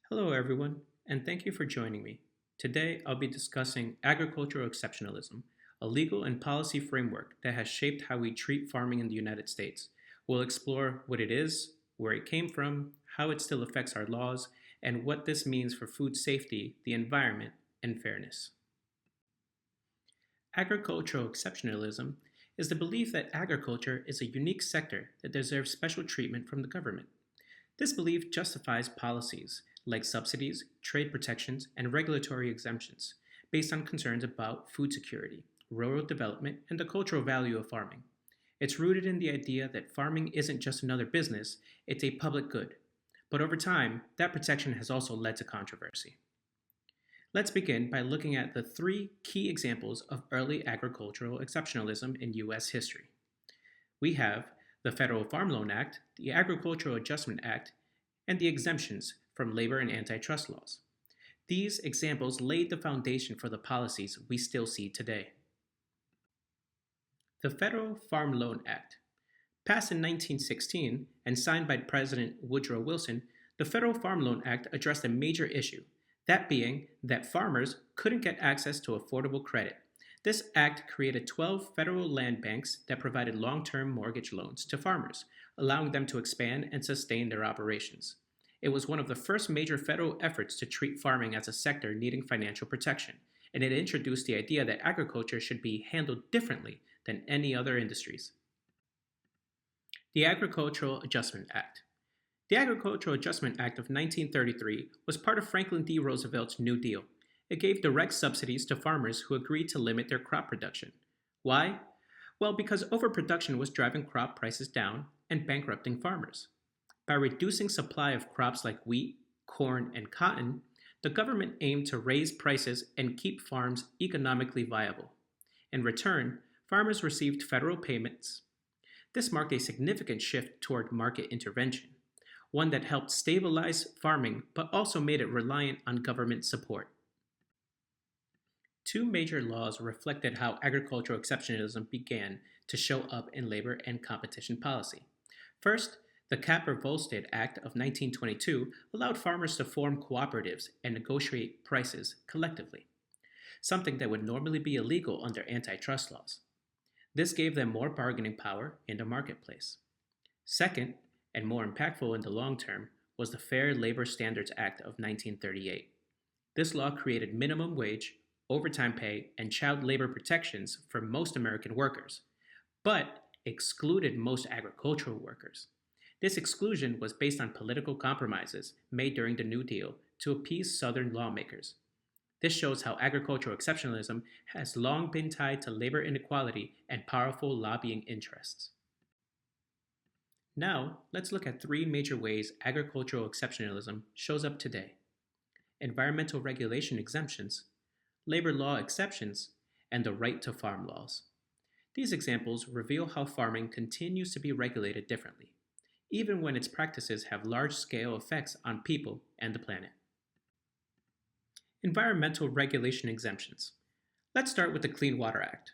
Hello, everyone, and thank you for joining me. Today, I'll be discussing agricultural exceptionalism, a legal and policy framework that has shaped how we treat farming in the United States. We'll explore what it is, where it came from, how it still affects our laws, and what this means for food safety, the environment, and fairness. Agricultural exceptionalism is the belief that agriculture is a unique sector that deserves special treatment from the government. This belief justifies policies like subsidies, trade protections, and regulatory exemptions based on concerns about food security, rural development, and the cultural value of farming. It's rooted in the idea that farming isn't just another business, it's a public good. But over time, that protection has also led to controversy. Let's begin by looking at the three key examples of early agricultural exceptionalism in U.S. history. We have the Federal Farm Loan Act, the Agricultural Adjustment Act, and the exemptions from labor and antitrust laws. These examples laid the foundation for the policies we still see today. The Federal Farm Loan Act. Passed in 1916 and signed by President Woodrow Wilson, the Federal Farm Loan Act addressed a major issue, that being that farmers couldn't get access to affordable credit. This act created 12 federal land banks that provided long-term mortgage loans to farmers, allowing them to expand and sustain their operations. It was one of the first major federal efforts to treat farming as a sector needing financial protection, and it introduced the idea that agriculture should be handled differently than any other industries. The Agricultural Adjustment Act. The Agricultural Adjustment Act of 1933 was part of Franklin D. Roosevelt's New Deal. It gave direct subsidies to farmers who agreed to limit their crop production. Why? Well, because overproduction was driving crop prices down and bankrupting farmers. By reducing supply of crops like wheat, corn, and cotton, the government aimed to raise prices and keep farms economically viable. In return, farmers received federal payments. This marked a significant shift toward market intervention, one that helped stabilize farming but also made it reliant on government support. Two major laws reflected how agricultural exceptionalism began to show up in labor and competition policy. First, the Capper-Volstead Act of 1922 allowed farmers to form cooperatives and negotiate prices collectively, something that would normally be illegal under antitrust laws. This gave them more bargaining power in the marketplace. Second, and more impactful in the long term, was the Fair Labor Standards Act of 1938. This law created minimum wage, overtime pay, and child labor protections for most American workers, but excluded most agricultural workers. This exclusion was based on political compromises made during the New Deal to appease Southern lawmakers. This shows how agricultural exceptionalism has long been tied to labor inequality and powerful lobbying interests. Now, let's look at three major ways agricultural exceptionalism shows up today: environmental regulation exemptions, labor law exceptions, and the right to farm laws. These examples reveal how farming continues to be regulated differently, even when its practices have large-scale effects on people and the planet. Environmental regulation exemptions. Let's start with the Clean Water Act.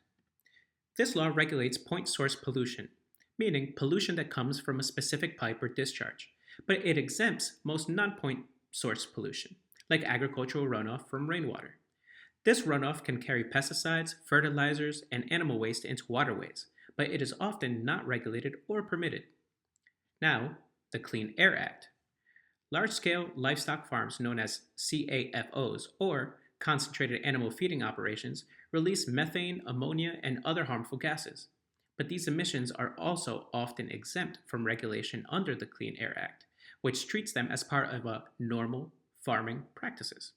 This law regulates point source pollution, meaning pollution that comes from a specific pipe or discharge, but it exempts most non-point source pollution, like agricultural runoff from rainwater. This runoff can carry pesticides, fertilizers, and animal waste into waterways, but it is often not regulated or permitted. Now, the Clean Air Act. Large-scale livestock farms known as CAFOs, or concentrated animal feeding operations, release methane, ammonia, and other harmful gases. But these emissions are also often exempt from regulation under the Clean Air Act, which treats them as part of normal farming practices.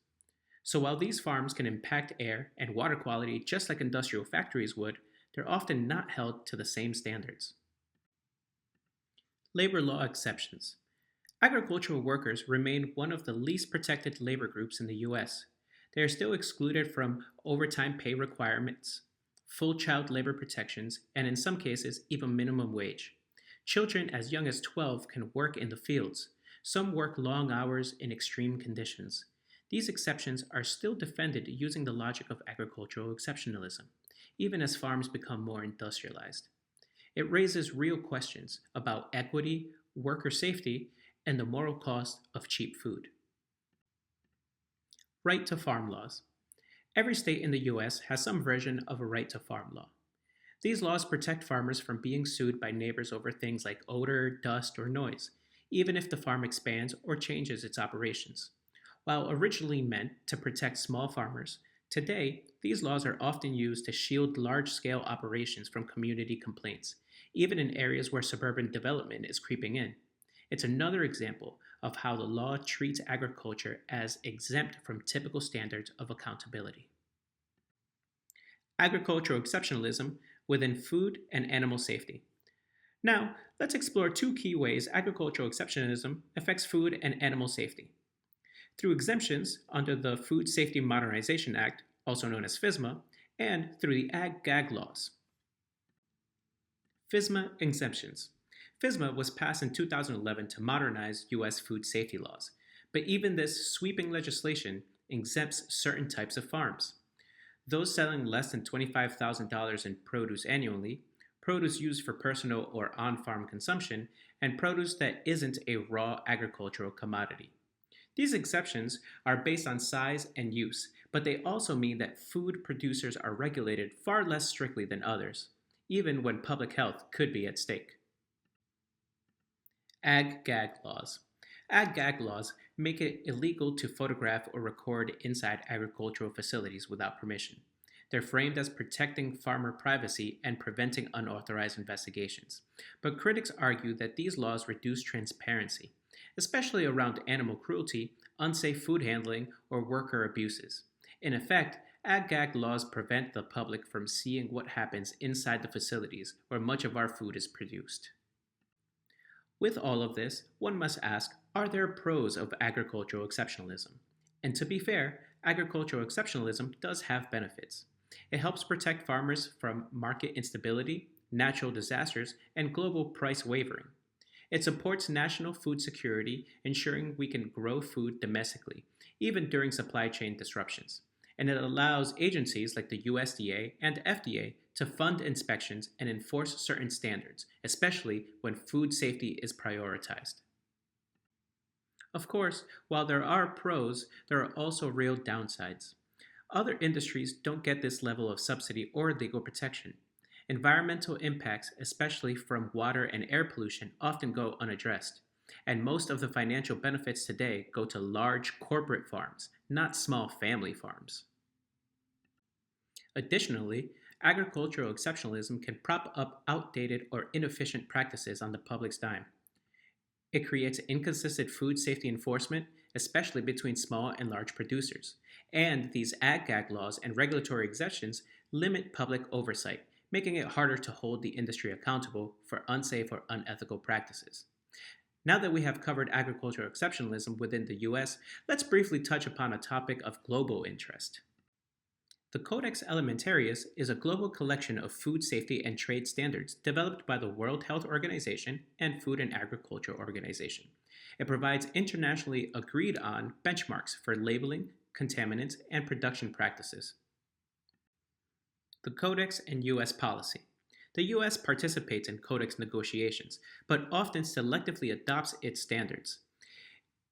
So while these farms can impact air and water quality just like industrial factories would, they're often not held to the same standards. Labor law exceptions. Agricultural workers remain one of the least protected labor groups in the U.S. They are still excluded from overtime pay requirements, full child labor protections, and in some cases, even minimum wage. Children as young as 12 can work in the fields. Some work long hours in extreme conditions. These exceptions are still defended using the logic of agricultural exceptionalism, even as farms become more industrialized. It raises real questions about equity, worker safety, and the moral cost of cheap food. Right to farm laws. Every state in the US has some version of a right to farm law. These laws protect farmers from being sued by neighbors over things like odor, dust, or noise, even if the farm expands or changes its operations. While originally meant to protect small farmers, today these laws are often used to shield large scale operations from community complaints, even in areas where suburban development is creeping in. It's another example of how the law treats agriculture as exempt from typical standards of accountability. Agricultural exceptionalism within food and animal safety. Now, let's explore two key ways agricultural exceptionalism affects food and animal safety. Through exemptions under the Food Safety Modernization Act, also known as FSMA, and through the Ag-Gag laws. FSMA exemptions. FSMA was passed in 2011 to modernize U.S. food safety laws, but even this sweeping legislation exempts certain types of farms. Those selling less than $25,000 in produce annually, produce used for personal or on farm consumption, and produce that isn't a raw agricultural commodity. These exceptions are based on size and use, but they also mean that food producers are regulated far less strictly than others, even when public health could be at stake. Ag-Gag laws. Ag-Gag laws make it illegal to photograph or record inside agricultural facilities without permission. They're framed as protecting farmer privacy and preventing unauthorized investigations. But critics argue that these laws reduce transparency, especially around animal cruelty, unsafe food handling, or worker abuses. In effect, Ag-Gag laws prevent the public from seeing what happens inside the facilities where much of our food is produced. With all of this, one must ask, are there pros of agricultural exceptionalism? And to be fair, agricultural exceptionalism does have benefits. It helps protect farmers from market instability, natural disasters, and global price wavering. It supports national food security, ensuring we can grow food domestically, even during supply chain disruptions. And it allows agencies like the USDA and FDA to fund inspections and enforce certain standards, especially when food safety is prioritized. Of course, while there are pros, there are also real downsides. Other industries don't get this level of subsidy or legal protection. Environmental impacts, especially from water and air pollution, often go unaddressed. And most of the financial benefits today go to large corporate farms, not small family farms. Additionally, agricultural exceptionalism can prop up outdated or inefficient practices on the public's dime. It creates inconsistent food safety enforcement, especially between small and large producers. And these ag-gag laws and regulatory exemptions limit public oversight, making it harder to hold the industry accountable for unsafe or unethical practices. Now that we have covered agricultural exceptionalism within the US, let's briefly touch upon a topic of global interest. The Codex Alimentarius is a global collection of food safety and trade standards developed by the World Health Organization and Food and Agriculture Organization. It provides internationally agreed on benchmarks for labeling, contaminants, and production practices. The Codex and U.S. policy. The U.S. participates in Codex negotiations, but often selectively adopts its standards.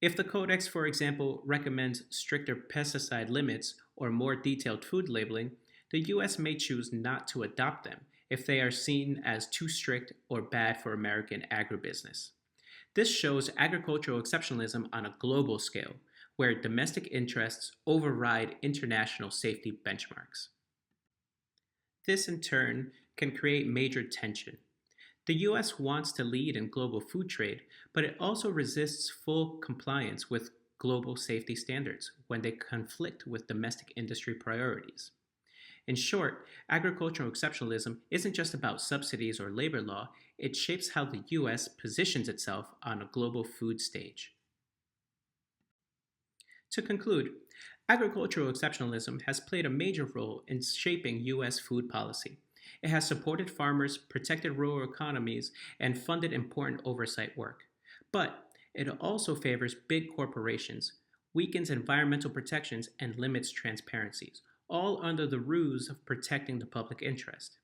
If the Codex, for example, recommends stricter pesticide limits or more detailed food labeling, the U.S. may choose not to adopt them if they are seen as too strict or bad for American agribusiness. This shows agricultural exceptionalism on a global scale, where domestic interests override international safety benchmarks. This, in turn, can create major tension. The U.S. wants to lead in global food trade, but it also resists full compliance with global safety standards when they conflict with domestic industry priorities. In short, agricultural exceptionalism isn't just about subsidies or labor law, it shapes how the U.S. positions itself on a global food stage. To conclude, agricultural exceptionalism has played a major role in shaping U.S. food policy. It has supported farmers, protected rural economies, and funded important oversight work. But it also favors big corporations, weakens environmental protections, and limits transparencies, all under the ruse of protecting the public interest.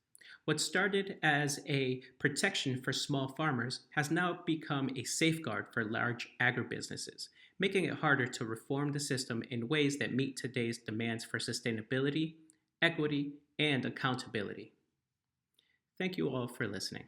What started as a protection for small farmers has now become a safeguard for large agribusinesses, making it harder to reform the system in ways that meet today's demands for sustainability, equity, and accountability. Thank you all for listening.